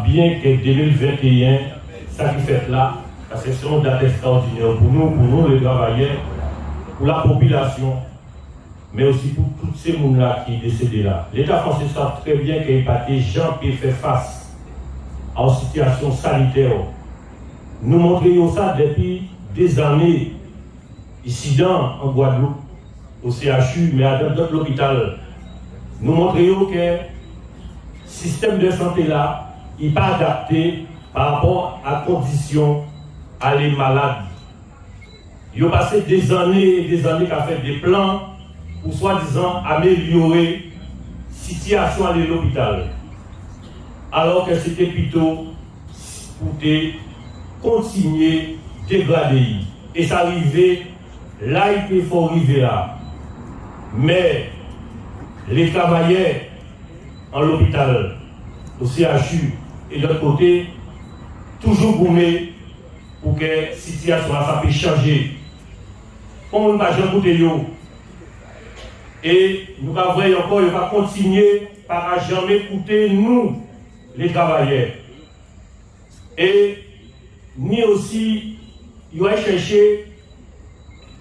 bien que 2021, ça qui fait là, parce que c'est une date extraordinaire pour nous les travailleurs, pour la population, mais aussi pour tous ces gens-là qui sont décédés là. L'État français savent très bien qu'il n'y a pas des gens qui font face à une situation sanitaire. Nous montrions ça depuis des années, ici en Guadeloupe, au CHU, mais à d'autres hôpitaux. Nous montrions que le système de santé là, il n'est pas adapté par rapport à la condition à les malades. Ils ont passé des années et des années à faire des plans pour soi-disant améliorer la situation à l'hôpital. Alors que c'était plutôt pour continuer à dégrader. Et ça arrivait là, il faut arriver là. Mais les travailleurs en l'hôpital, au CHU et de l'autre côté, toujours gourmés pour que la situation ça puisse changer. On ne va jamais goûter. Et nous va voir encore, il va continuer par jamais écouter nous, les travailleurs. Et ni aussi, il va chercher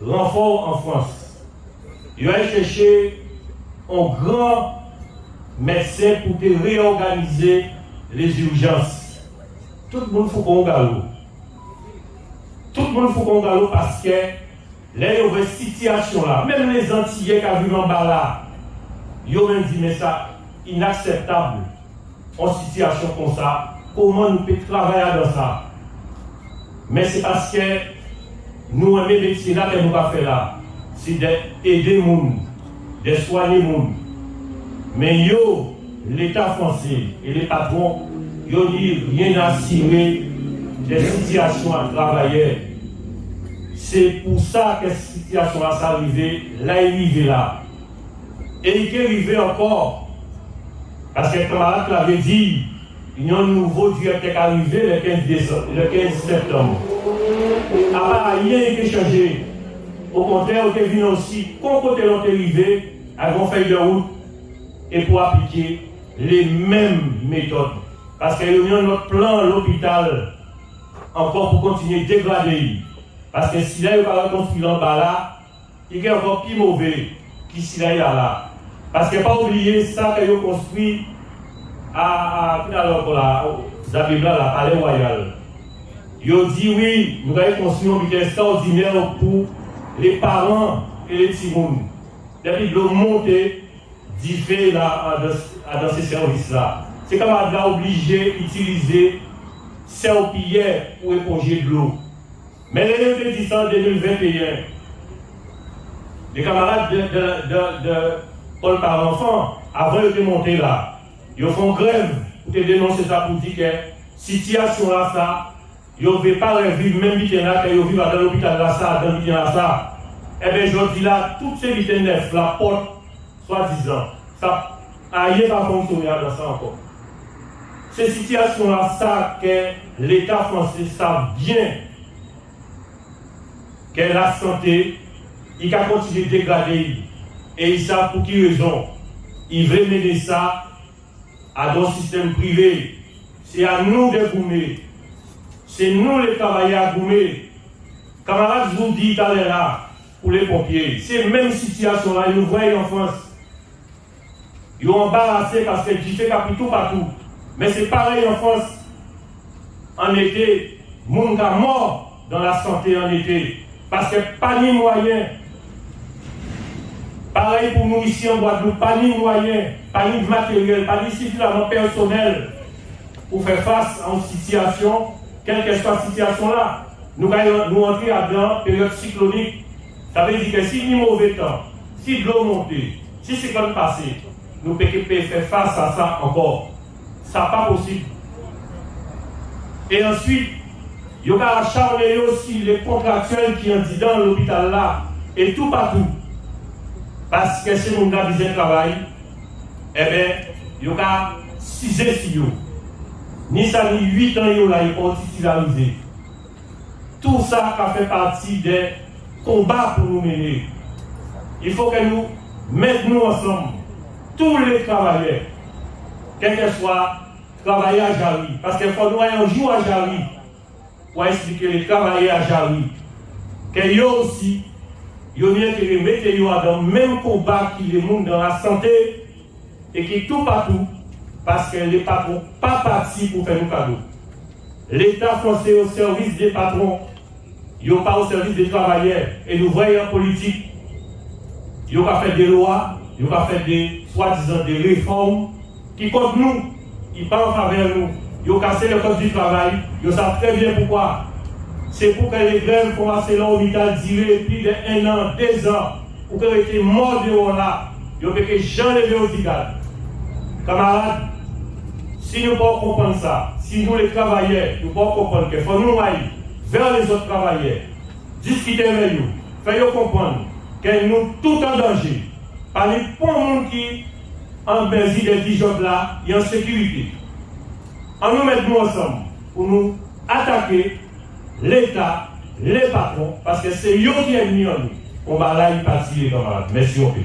renfort en France. Il va chercher un grand médecin pour te réorganiser les urgences. Tout le monde faut qu'on galop. Tout le monde faut qu'on galop parce que là, il y a une situation là. Même les Antillais qui vivent en bas là, ils ont dit mais ça inacceptable en situation comme ça. Comment nous pouvons travailler dans ça? Mais c'est parce que nous aimons les médecins là que nous avons fait là. C'est d'aider les gens, de soigner les gens. Mais l'État français et les patrons, ils n'ont rien assuré des situations à travailler. C'est pour ça que cette situation-là s'est arrivée, là, il est arrivé là. Et il est arrivé encore, parce que le camarade l'avait dit, il y a un nouveau directeur qui est arrivé le 15 septembre. À part rien qui a changé. Au contraire, on est venu aussi, quand on est arrivé, avec une feuille de route, et pour appliquer les mêmes méthodes. Parce qu'il y a notre plan à l'hôpital, encore pour continuer à dégrader. Parce que si là, il n'y a pas construit en bas là, il est encore plus mauvais que si là, il y a là. Parce qu'il ne faut pas oublier ça qu'il a construit à Zabibla, la Palais Royal. Il a dit oui, nous avons construit un hôpital extraordinaire pour les parents et les petits monde. Depuis qu'ils ont monté, diffé dans ces services-là. C'est comme on a obligé d'utiliser serpillère pour éponger de l'eau. Mais les dit ça en 2021. Les camarades de Paul par enfant, avant de monter là, ils font grève pour te dénoncer ça pour dire que situation là, ça, ils ne veulent pas revivre même vite là, qu'ils vivent dans l'hôpital là, ça, dans l'hôpital là, ça. Eh bien, je dis là, toutes ces vites neufs, la porte, soi-disant, ça n'a pas fonctionné dans ça encore. Ces situations-là, ça, que l'État français savent bien que la santé, il a continué de dégrader. Et ils savent pour qui raison. Ils veulent mener ça à nos systèmes privés. C'est à nous de gommer. C'est nous les travailleurs à gommer. Camarades, je vous dis tout à l'heure là, pour les pompiers, c'est la même situation là, ils nous voient en France. Ils ont embarrassé parce que tu fais tout partout. Mais c'est pareil en France. En été, mon gars mort dans la santé en été. Parce que pas ni moyen. Pareil pour nous ici en Guadeloupe, pas ni moyen, pas ni matériel, pas ni suffisamment personnel pour faire face à une situation, quelle que soit cette situation-là. Nous entrons dans une période cyclonique. Ça veut dire que si il y a mauvais temps, si l'eau monte, si c'est comme passé, nous pouvons faire face à ça encore. Ça n'est pas possible. Et ensuite, il y a acharné aussi les contractuels qui ont dit dans l'hôpital là, et tout partout. Parce que si mon gars disait travail, eh bien, il y a 6 ans, ni ça ni 8 ans, il y a titularisé. Tout ça a fait partie des combats pour nous mener. Il faut que nous mettions ensemble, tous les travailleurs, quel que soit travailler à Jarry. Parce qu'il faut nous un jour à Jarry pour expliquer les travailleurs à Jarry qu'ils aussi, ils ont bien que mettre dans le même combat qui les monde dans la santé et qui tout partout parce que les patrons pas partis pour faire nos cadeaux. L'État français au service des patrons, ils n'ont pas au service des travailleurs. Et nous voyons en politique, ils n'ont pas fait des lois, ils n'ont pas fait des soi-disant des réformes qui contre nous, ils parlent en faveur de nous. Ils ont cassé le code du travail, ils savent très bien pourquoi. C'est pour que les grèves commencent là au Vital durent plus de 1 an, 2 ans, pour qu'ils aient été morts de là. Ils ont fait jamais levé au Vital. Camarades, si nous pouvons comprendre ça, si nous les travailleurs, nous pouvons comprendre qu'il faut nous aller vers les autres travailleurs, discuter avec nous, faire comprendre que nous tout en danger. Par les bons gens qui en Belgique des dijots là, et en sécurité. En nous mettre ensemble pour nous attaquer l'État, les patrons, parce que c'est eux qui est mis en nous. On va là y partir les camarades. Merci beaucoup.